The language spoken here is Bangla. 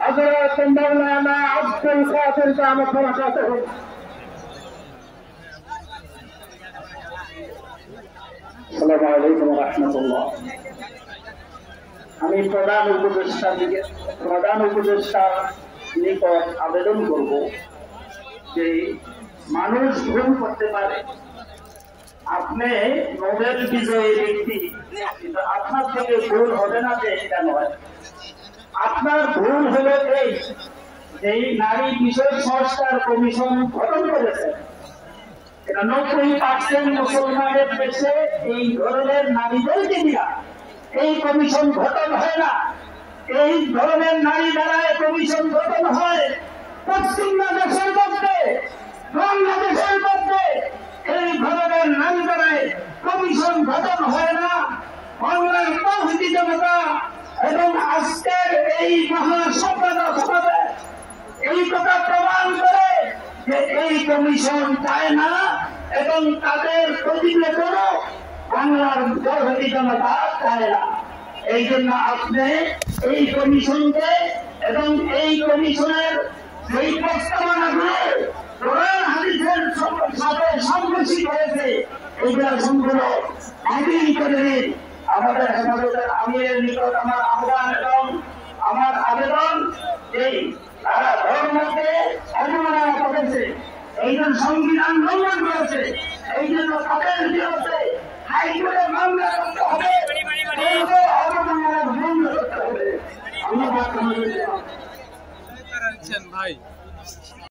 حضرات مولانا عبد القادر دامت بركاته। السلام عليكم ورحمة الله। আমি প্রধান উপদেষ্টার নিকট আবেদন করব যে মানুষ ভুল করতে পারে। আপনি নোবেল বিজয়ী ব্যক্তি, কিন্তু আপনার থেকে ভুল হবে না যে এটা নয়। আপনার ভুল হলো এই নারী বিষয় সংস্কার কমিশন গঠন করেছে। 90% মুসলমানের দেশে এই ধরনের নারীদেরকে দিয়া এই কমিশন গঠন হয় না। এই ধরনের নারী দ্বারা কমিশন গঠন হয় পশ্চিমবঙ্গের মধ্যে, বাংলাদেশের মধ্যে এই ধরনের নারী দ্বারা কমিশন গঠন হয় না। বাংলার তৌহিদি জনতা এবং আজকের এই মহাসভা সভাবে এই কথা প্রমাণ করে যে এই কমিশন চায় না এবং তাদের প্রতিবেদন বাংলার তৌহিদি জনতা চায় না। এই জন্য আপনি এই কমিশনকে এবং এই কমিশনের সেই প্রস্তাবনাগুলো কোরআন হাদিসের সাথে সংঘর্ষিত হয়েছে, এইগুলা সম্পূর্ণ বাতিল করে দিন। আমাদের হেফাজতের আমিরের নিকট আমার আহ্বান এবং আমার আবেদন, এই তারা ধর্মকে অবমাননা করেছে, এই জন্য সংবিধান লঙ্ঘন করেছে, এই জন্য তাদের বিরুদ্ধে হাইকোর্টে মামলা করতে হবে, অবমাননা বন্ধ করতে হবে। আমরা ভাই